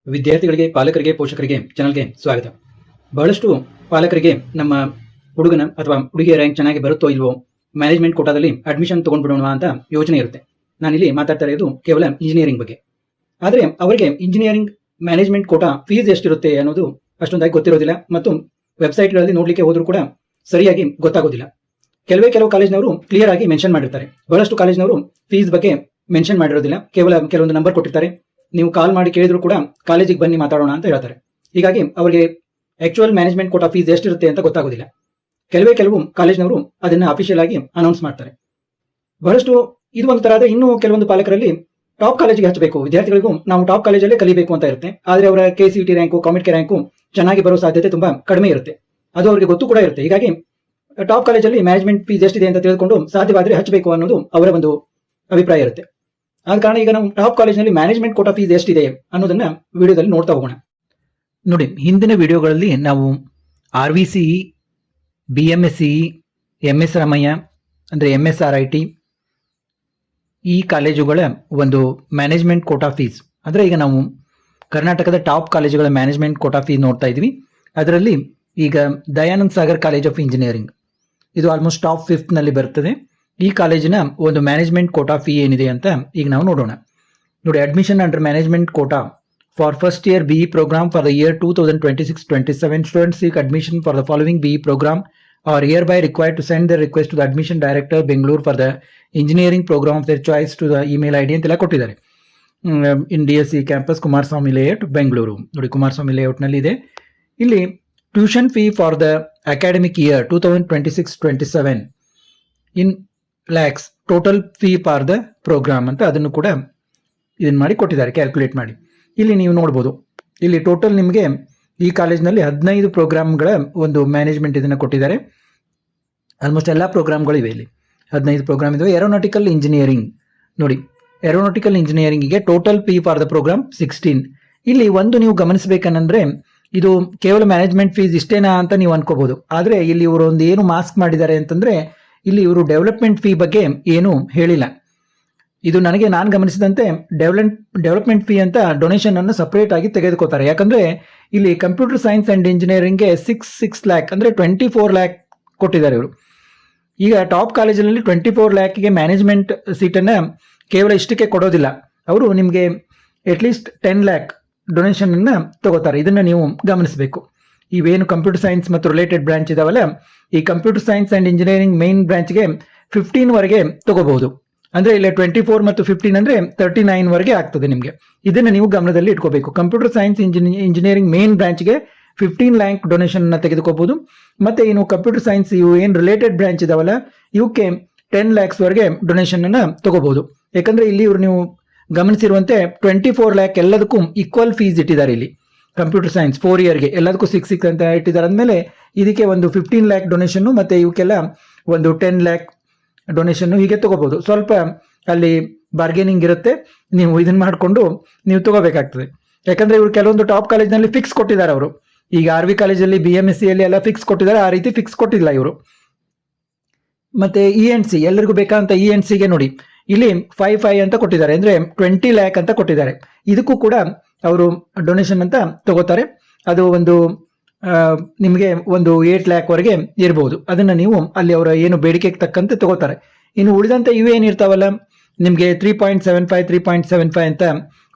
ವಿದ್ಯಾರ್ಥಿಗಳಿಗೆ, ಪಾಲಕರಿಗೆ, ಪೋಷಕರಿಗೆ ಚಾನಲ್ಗೆ ಸ್ವಾಗತ. ಬಹಳಷ್ಟು ಪಾಲಕರಿಗೆ ನಮ್ಮ ಹುಡುಗನ ಅಥವಾ ಹುಡುಗಿಯ ರ್ಯಾಂಕ್ ಚೆನ್ನಾಗಿ ಬರುತ್ತೋ ಇಲ್ವೋ, ಮ್ಯಾನೇಜ್ಮೆಂಟ್ ಕೋಟಾದಲ್ಲಿ ಅಡ್ಮಿಷನ್ ತಗೊಂಡ್ಬಿಡೋಣ ಅಂತ ಯೋಚನೆ ಇರುತ್ತೆ. ನಾನಿಲ್ಲಿ ಮಾತಾಡ್ತಾ ಇರೋದು ಕೇವಲ ಇಂಜಿನಿಯರಿಂಗ್ ಬಗ್ಗೆ. ಆದರೆ ಅವರಿಗೆ ಇಂಜಿನಿಯರಿಂಗ್ ಮ್ಯಾನೇಜ್ಮೆಂಟ್ ಕೋಟಾ ಫೀಸ್ ಎಷ್ಟಿರುತ್ತೆ ಅನ್ನೋದು ಅಷ್ಟೊಂದಾಗಿ ಗೊತ್ತಿರೋದಿಲ್ಲ ಮತ್ತು ವೆಬ್ಸೈಟ್ಗಳಲ್ಲಿ ನೋಡ್ಲಿಕ್ಕೆ ಹೋದ್ರೂ ಕೂಡ ಸರಿಯಾಗಿ ಗೊತ್ತಾಗೋದಿಲ್ಲ. ಕೆಲವು ಕಾಲೇಜ್ನವರು ಕ್ಲಿಯರ್ ಆಗಿ ಮೆನ್ಷನ್ ಮಾಡಿರ್ತಾರೆ. ಬಹಳಷ್ಟು ಕಾಲೇಜ್ನವರು ಫೀಸ್ ಬಗ್ಗೆ ಮೆನ್ಷನ್ ಮಾಡಿರೋದಿಲ್ಲ. ಕೆಲವೊಂದು ನಂಬರ್ ಕೊಟ್ಟಿರ್ತಾರೆ. ನೀವು ಕಾಲ್ ಮಾಡಿ ಕೇಳಿದ್ರು ಕೂಡ ಕಾಲೇಜಿಗೆ ಬನ್ನಿ ಮಾತಾಡೋಣ ಅಂತ ಹೇಳ್ತಾರೆ. ಹೀಗಾಗಿ ಅವರಿಗೆ ಆಕ್ಚುಯಲ್ ಮ್ಯಾನೇಜ್ಮೆಂಟ್ ಕೋಟಾ ಫೀಸ್ ಎಷ್ಟಿರುತ್ತೆ ಅಂತ ಗೊತ್ತಾಗೋದಿಲ್ಲ. ಕೆಲವು ಕಾಲೇಜ್ನವರು ಅದನ್ನ ಅಫಿಷಿಯಲ್ ಆಗಿ ಅನೌನ್ಸ್ ಮಾಡ್ತಾರೆ. ಬಹಳಷ್ಟು ಇದು ಒಂದು ತರ. ಇನ್ನು ಕೆಲವೊಂದು ಪಾಲಕರಲ್ಲಿ ಟಾಪ್ ಕಾಲೇಜಿಗೆ ಹಚ್ಚಬೇಕು, ವಿದ್ಯಾರ್ಥಿಗಳಿಗೂ ನಾವು ಟಾಪ್ ಕಾಲೇಜಲ್ಲೇ ಕಲಿಬೇಕು ಅಂತ ಇರುತ್ತೆ. ಆದ್ರೆ ಅವರ KCET ರ್ಯಾಂಕು, ಕಾಮೆಟ್ ರ್ಯಾಂಕು ಚೆನ್ನಾಗಿ ಬರೋ ಸಾಧ್ಯತೆ ತುಂಬಾ ಕಡಿಮೆ ಇರುತ್ತೆ. ಅದು ಅವರಿಗೆ ಗೊತ್ತು ಕೂಡ ಇರುತ್ತೆ. ಹೀಗಾಗಿ ಟಾಪ್ ಕಾಲೇಜಲ್ಲಿ ಮ್ಯಾನೇಜ್ಮೆಂಟ್ ಫೀಸ್ ಎಷ್ಟಿದೆ ಅಂತ ತಿಳಿದುಕೊಂಡು ಸಾಧ್ಯವಾದ್ರೆ ಹಚ್ಚಬೇಕು ಅನ್ನೋದು ಅವರ ಒಂದು ಅಭಿಪ್ರಾಯ ಇರುತ್ತೆ. ಆದ ಕಾರಣ ಈಗ ನಾವು ಟಾಪ್ ಕಾಲೇಜಿನಲ್ಲಿ ಮ್ಯಾನೇಜ್ಮೆಂಟ್ ಕೋಟಾ ಫೀಸ್ ಎಷ್ಟಿದೆ ಅನ್ನೋದನ್ನ ವಿಡಿಯೋದಲ್ಲಿ ನೋಡ್ತಾ ಹೋಗೋಣ. ನೋಡಿ, ಹಿಂದಿನ ವಿಡಿಯೋಗಳಲ್ಲಿ ನಾವು RVCE, BMSCE, MS ರಾಮಯ್ಯ ಅಂದರೆ MSRIT ಈ ಕಾಲೇಜುಗಳ ಒಂದು ಮ್ಯಾನೇಜ್ಮೆಂಟ್ ಕೋಟಾ ಫೀಸ್ ಅಂದರೆ ಈಗ ನಾವು ಕರ್ನಾಟಕದ ಟಾಪ್ ಕಾಲೇಜುಗಳ ಮ್ಯಾನೇಜ್ಮೆಂಟ್ ಕೋಟಾ ಫೀಸ್ ನೋಡ್ತಾ ಇದ್ವಿ. ಅದರಲ್ಲಿ ಈಗ Dayanand Sagar college of engineering ಇದು ಆಲ್ಮೋಸ್ಟ್ ಟಾಪ್ 5th ನಲ್ಲಿ ಬರ್ತದೆ. ಈ ಕಾಲೇಜಿನ ಒಂದು ಮ್ಯಾನೇಜ್ಮೆಂಟ್ ಕೋಟಾ ಫೀ ಏನಿದೆ ಅಂತ ಈಗ ನಾವು ನೋಡೋಣ. ನೋಡಿ, admission under management quota for first year BE programme for the year 2026-27 students seek admission for the following BE programme are hereby required to send the request to the admission director Bengaluru for the engineering programme of their choice to the email ID ಅಂತೆಲ್ಲ ಕೊಟ್ಟಿದ್ದಾರೆ. In DSC campus Kumaraswamy layout Bengaluru. ನೋಡಿ, ಕುಮಾರಸ್ವಾಮಿ ಲೇಔಟ್ನಲ್ಲಿ ಇದೆ. ಇಲ್ಲಿ tuition fee for the academic year 2026-27 in lakhs total fee for the programme ಅಂತ ಅದನ್ನು ಕೂಡ ಇದನ್ನು ಮಾಡಿ ಕೊಟ್ಟಿದ್ದಾರೆ, ಕ್ಯಾಲ್ಕುಲೇಟ್ ಮಾಡಿ. ಇಲ್ಲಿ ನೀವು ನೋಡ್ಬೋದು, ಇಲ್ಲಿ ಟೋಟಲ್ ನಿಮಗೆ ಈ ಕಾಲೇಜ್ನಲ್ಲಿ 15 ಪ್ರೋಗ್ರಾಮ್ಗಳ ಒಂದು ಮ್ಯಾನೇಜ್ಮೆಂಟ್ ಇದನ್ನು ಕೊಟ್ಟಿದ್ದಾರೆ. ಆಲ್ಮೋಸ್ಟ್ ಎಲ್ಲ ಪ್ರೋಗ್ರಾಮ್ಗಳು ಇವೆ. ಇಲ್ಲಿ 15 ಪ್ರೋಗ್ರಾಮ್ ಇದಾವೆ. ಏರೋನಾಟಿಕಲ್ ಇಂಜಿನಿಯರಿಂಗ್ ನೋಡಿ, ಏರೋನಾಟಿಕಲ್ ಇಂಜಿನಿಯರಿಂಗಿಗೆ total fee for the programme 16. ಇಲ್ಲಿ ಒಂದು ನೀವು ಗಮನಿಸಬೇಕಂದ್ರೆ ಇದು ಕೇವಲ ಮ್ಯಾನೇಜ್ಮೆಂಟ್ ಫೀಸ್ ಇಷ್ಟೇನಾ ಅಂತ ನೀವು ಅನ್ಕೋಬಹುದು. ಆದರೆ ಇಲ್ಲಿ ಇವರು ಒಂದು ಏನು ಮಾಸ್ಕ್ ಮಾಡಿದ್ದಾರೆ ಅಂತಂದ್ರೆ ಇಲ್ಲಿ ಇವರು ಡೆವಲಪ್ಮೆಂಟ್ ಫೀ ಬಗ್ಗೆ ಏನು ಹೇಳಿಲ್ಲ. ಇದು ನಾನು ಗಮನಿಸಿದಂತೆ ಡೆವಲಪ್ಮೆಂಟ್ ಫೀ ಅಂತ ಡೊನೇಷನ್ ಅನ್ನು ಸಪರೇಟ್ ಆಗಿ ತೆಗೆದುಕೋತಾರೆ. ಯಾಕಂದ್ರೆ ಇಲ್ಲಿ ಕಂಪ್ಯೂಟರ್ ಸೈನ್ಸ್ ಅಂಡ್ ಇಂಜಿನಿಯರಿಂಗ್ಗೆ 6 ಲ್ಯಾಕ್ ಅಂದ್ರೆ 24 ಲ್ಯಾಕ್ ಕೊಟ್ಟಿದ್ದಾರೆ ಇವರು. ಈಗ ಟಾಪ್ ಕಾಲೇಜಿನಲ್ಲಿ 24 ಲ್ಯಾಕ್ಗೆ ಮ್ಯಾನೇಜ್ಮೆಂಟ್ ಸೀಟನ್ನು ಕೇವಲ ಇಷ್ಟಕ್ಕೆ ಕೊಡೋದಿಲ್ಲ. ಅವರು ನಿಮಗೆ ಅಟ್ಲೀಸ್ಟ್ 10 ಲ್ಯಾಕ್ ಡೊನೇಷನ್ ಅನ್ನ ತಗೋತಾರೆ. ಇದನ್ನ ನೀವು ಗಮನಿಸಬೇಕು. ಇವೇನು ಕಂಪ್ಯೂಟರ್ ಸೈನ್ಸ್ ಮತ್ತು ರಿಲೇಟೆಡ್ ಬ್ರಾಂಚ್ ಇದಾವಲ್ಲ, ಈ computer science and engineering main ಬ್ರಾಂಚ್ಗೆ 15 ವರೆಗೆ ತಗೋಬಹುದು. ಅಂದ್ರೆ ಇಲ್ಲಿ 24 ಮತ್ತು 15 ಅಂದ್ರೆ 39 ವರೆಗೆ ಆಗ್ತದೆ ನಿಮಗೆ. ಇದನ್ನ ನೀವು ಗಮನದಲ್ಲಿ ಇಟ್ಕೋಬೇಕು. ಕಂಪ್ಯೂಟರ್ ಸೈನ್ಸ್ ಇಂಜಿನಿಯರಿಂಗ್ ಮೇನ್ ಬ್ರಾಂಚ್ಗೆ 15 ಲ್ಯಾಕ್ ಡೊನೇಷನ್ ಅನ್ನ ತೆಗೆದುಕೋಬಹುದು. ಮತ್ತೆ ಏನು ಕಂಪ್ಯೂಟರ್ ಸೈನ್ಸ್ ಇವು ಏನು ರಿಲೇಟೆಡ್ ಬ್ರಾಂಚ್ ಇದಾವಲ್ಲ ಇವಕ್ಕೆ 10 ಲ್ಯಾಕ್ಸ್ ವರೆಗೆ ಡೊನೇಷನ್ ಅನ್ನ ತಗೋಬಹುದು. ಯಾಕಂದ್ರೆ ಇಲ್ಲಿ ಇವರು ನೀವು ಗಮನಿಸಿರುವಂತೆ 24 ಲ್ಯಾಕ್ ಎಲ್ಲದಕ್ಕೂ ಈಕ್ವಲ್ ಫೀಸ್ ಇಟ್ಟಿದ್ದಾರೆ. ಇಲ್ಲಿ ಕಂಪ್ಯೂಟರ್ ಸೈನ್ಸ್ 4 ಇಯರ್ಗೆ ಎಲ್ಲದಕ್ಕೂ 6 ಅಂತ ಇಟ್ಟಿದ್ದಾರೆ. ಅಂದಮೇಲೆ ಇದಕ್ಕೆ ಒಂದು 15 ಲ್ಯಾಕ್ ಡೊನೇಷನ್ ಮತ್ತೆ ಇವಕ್ಕೆಲ್ಲ ಒಂದು 10 ಲ್ಯಾಕ್ ಡೊನೇಷನ್ ಹೀಗೆ ತಗೋಬಹುದು. ಸ್ವಲ್ಪ ಅಲ್ಲಿ ಬಾರ್ಗೇನಿಂಗ್ ಇರುತ್ತೆ. ನೀವು ಇದನ್ನ ಮಾಡಿಕೊಂಡು ನೀವು ತಗೋಬೇಕಾಗ್ತದೆ. ಯಾಕಂದ್ರೆ ಇವರು ಕೆಲವೊಂದು ಟಾಪ್ ಕಾಲೇಜ್ನಲ್ಲಿ ಫಿಕ್ಸ್ ಕೊಟ್ಟಿದ್ದಾರೆ ಅವರು. ಈಗ RV ಕಾಲೇಜಲ್ಲಿ BMSC ಅಲ್ಲಿ ಎಲ್ಲ ಫಿಕ್ಸ್ ಕೊಟ್ಟಿದ್ದಾರೆ, ಆ ರೀತಿ ಫಿಕ್ಸ್ ಕೊಟ್ಟಿಲ್ಲ ಇವರು. ಮತ್ತೆ ENC ಎಲ್ಲರಿಗೂ ಬೇಕಂತ ENCಗೆ ನೋಡಿ ಇಲ್ಲಿ 5 ಅಂತ ಕೊಟ್ಟಿದ್ದಾರೆ, ಅಂದ್ರೆ 20 ಲ್ಯಾಕ್ ಅಂತ ಕೊಟ್ಟಿದ್ದಾರೆ. ಇದಕ್ಕೂ ಕೂಡ ಅವರು ಡೊನೇಷನ್ ಅಂತ ತಗೋತಾರೆ. ಅದು ಒಂದು ನಿಮಗೆ ಒಂದು 8 ಲ್ಯಾಕ್ ವರೆಗೆ ಇರಬಹುದು. ಅದನ್ನ ನೀವು ಅಲ್ಲಿ ಅವರ ಏನು ಬೇಡಿಕೆಗೆ ತಕ್ಕಂತೆ ತಗೋತಾರೆ. ಇನ್ನು ಉಳಿದಂತೆ ಇವೇನಿರ್ತಾವಲ್ಲ ನಿಮಗೆ 3.75 3.75 ಅಂತ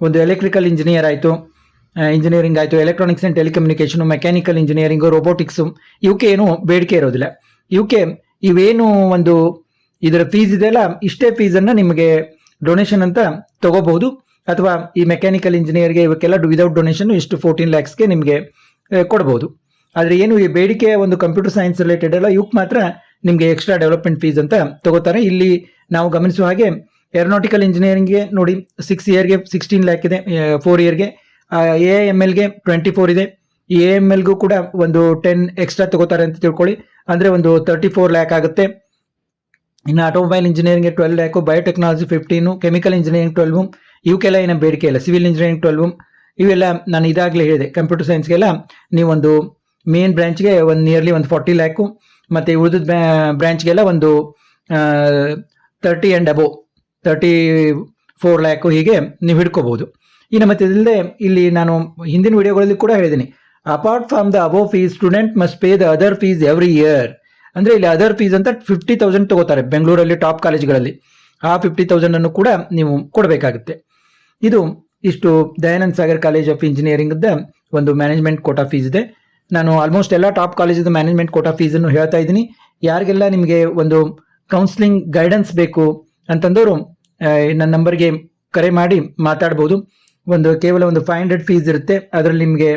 ಒಂದು ಎಲೆಕ್ಟ್ರಿಕಲ್ ಇಂಜಿನಿಯರಿಂಗ್ ಆಯಿತು, electronics and telecommunication, mechanical engineering, robotics ಇವಕ್ಕೆ ಏನು ಬೇಡಿಕೆ ಇರೋದಿಲ್ಲ. ಇವಕ್ಕೆ ಇವೇನು ಒಂದು ಇದರ ಫೀಸ್ ಇದೆಯಲ್ಲ, ಇಷ್ಟೇ ಫೀಸನ್ನು ನಿಮಗೆ ಡೊನೇಷನ್ ಅಂತ ತಗೋಬಹುದು. ಅಥವಾ ಈ ಮೆಕ್ಯಾನಿಕಲ್ ಇಂಜಿನಿಯರ್ಗೆ ಇವಕ್ಕೆಲ್ಲ ವಿದೌಟ್ ಡೊನೇಷನ್ ಇಷ್ಟು 14 ಲ್ಯಾಕ್ಸ್ಗೆ ನಿಮಗೆ ಕೊಡಬಹುದು. ಆದರೆ ಏನು ಈ ಬೇಡಿಕೆ ಒಂದು ಕಂಪ್ಯೂಟರ್ ಸೈನ್ಸ್ ರಿಲೇಟೆಡ್ ಎಲ್ಲ ಇವಕ್ಕೆ ಮಾತ್ರ ನಿಮಗೆ ಎಕ್ಸ್ಟ್ರಾ ಡೆವಲಪ್ಮೆಂಟ್ ಫೀಸ್ ಅಂತ ತಗೋತಾರೆ. ಇಲ್ಲಿ ನಾವು ಗಮನಿಸುವ ಹಾಗೆ ಏರೋನಾಟಿಕಲ್ ಇಂಜಿನಿಯರಿಂಗ್ಗೆ ನೋಡಿ 6 ಇಯರ್ಗೆ 16 ಲ್ಯಾಕ್ ಇದೆ, 4 ಇಯರ್ಗೆ. AIMLಗೆ 24 ಇದೆ. ಈ AIMLಗೂ ಕೂಡ ಒಂದು 10 ಎಕ್ಸ್ಟ್ರಾ ತಗೋತಾರೆ ಅಂತ ತಿಳ್ಕೊಳ್ಳಿ. ಅಂದರೆ ಒಂದು 34 ಲ್ಯಾಕ್ ಆಗುತ್ತೆ. ಇನ್ನು ಆಟೋಮೊಬೈಲ್ ಇಂಜಿನಿಯರಿಂಗ್ಗೆ 12 ಲ್ಯಾಕು, ಬಯೋಟೆಕ್ನಾಲಜಿ 15, ಕೆಮಿಕಲ್ ಇಂಜಿನಿಯರಿಂಗ್ 12, ಇವಕ್ಕೆಲ್ಲ ಏನೋ ಬೇಡಿಕೆ ಇಲ್ಲ. ಸಿವಿಲ್ ಇಂಜಿನಿಯರಿಂಗ್ 12 ಇವೆಲ್ಲ ನಾನು ಇದಾಗಲೇ ಹೇಳಿದೆ. ಕಂಪ್ಯೂಟರ್ ಸೈನ್ಸ್ಗೆಲ್ಲ ನೀವೊಂದು ಮೇನ್ ಬ್ರಾಂಚ್ಗೆ ಒಂದು ನಿಯರ್ಲಿ ಒಂದು 40 ಲ್ಯಾಕು, ಮತ್ತು ಉಳಿದ ಬ್ರಾಂಚ್ಗೆಲ್ಲ ಒಂದು 30 and above 34 ಲ್ಯಾಕು ಹೀಗೆ ನೀವು ಹಿಡ್ಕೋಬಹುದು. ಇನ್ನು ಮತ್ತೆ ಇದಲ್ಲದೆ ಇಲ್ಲಿ ನಾನು ಹಿಂದಿನ ವಿಡಿಯೋಗಳಲ್ಲಿ ಕೂಡ ಹೇಳಿದ್ದೀನಿ, apart from the above fees student must pay the other fees every year. ಅಂದ್ರೆ ಇಲ್ಲಿ ಅದರ್ ಫೀಸ್ ಅಂತ 50,000 ತಗೋತಾರೆ ಬೆಂಗಳೂರಲ್ಲಿ ಟಾಪ್ ಕಾಲೇಜ್ಗಳಲ್ಲಿ. ಆ 50,000 ಅನ್ನು ಕೂಡ ನೀವು ಕೊಡಬೇಕಾಗುತ್ತೆ. ಇದು ಇಷ್ಟು Dayanand Sagar college of engineering ಒಂದು ಮ್ಯಾನೇಜ್ಮೆಂಟ್ ಕೋಟಾ ಫೀಸ್ ಇದೆ. ನಾನು ಆಲ್ಮೋಸ್ಟ್ ಎಲ್ಲ top college management quota fees ಅನ್ನು ಹೇಳ್ತಾ ಇದ್ದೀನಿ. ಯಾರಿಗೆಲ್ಲ ನಿಮಗೆ ಒಂದು ಕೌನ್ಸಿಲಿಂಗ್ ಗೈಡೆನ್ಸ್ ಬೇಕು ಅಂತಂದವರು ನನ್ನ ನಂಬರ್ಗೆ ಕರೆ ಮಾಡಿ ಮಾತಾಡ್ಬೋದು. ಕೇವಲ ಒಂದು 500 ಫೀಸ್ ಇರುತ್ತೆ. ಅದರಲ್ಲಿ ನಿಮಗೆ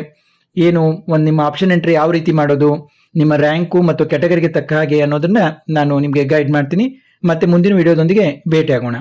ಏನು ನಿಮ್ಮ ಆಪ್ಷನ್ ಎಂಟ್ರಿ ಯಾವ ರೀತಿ ಮಾಡೋದು, ನಿಮ್ಮ ರ್ಯಾಂಕು ಮತ್ತು ಕ್ಯಾಟಗರಿಗೆ ತಕ್ಕ ಹಾಗೆ ಅನ್ನೋದನ್ನ ನಾನು ನಿಮಗೆ ಗೈಡ್ ಮಾಡ್ತೀನಿ. ಮತ್ತೆ ಮುಂದಿನ ವಿಡಿಯೋದೊಂದಿಗೆ ಭೇಟಿ ಆಗೋಣ.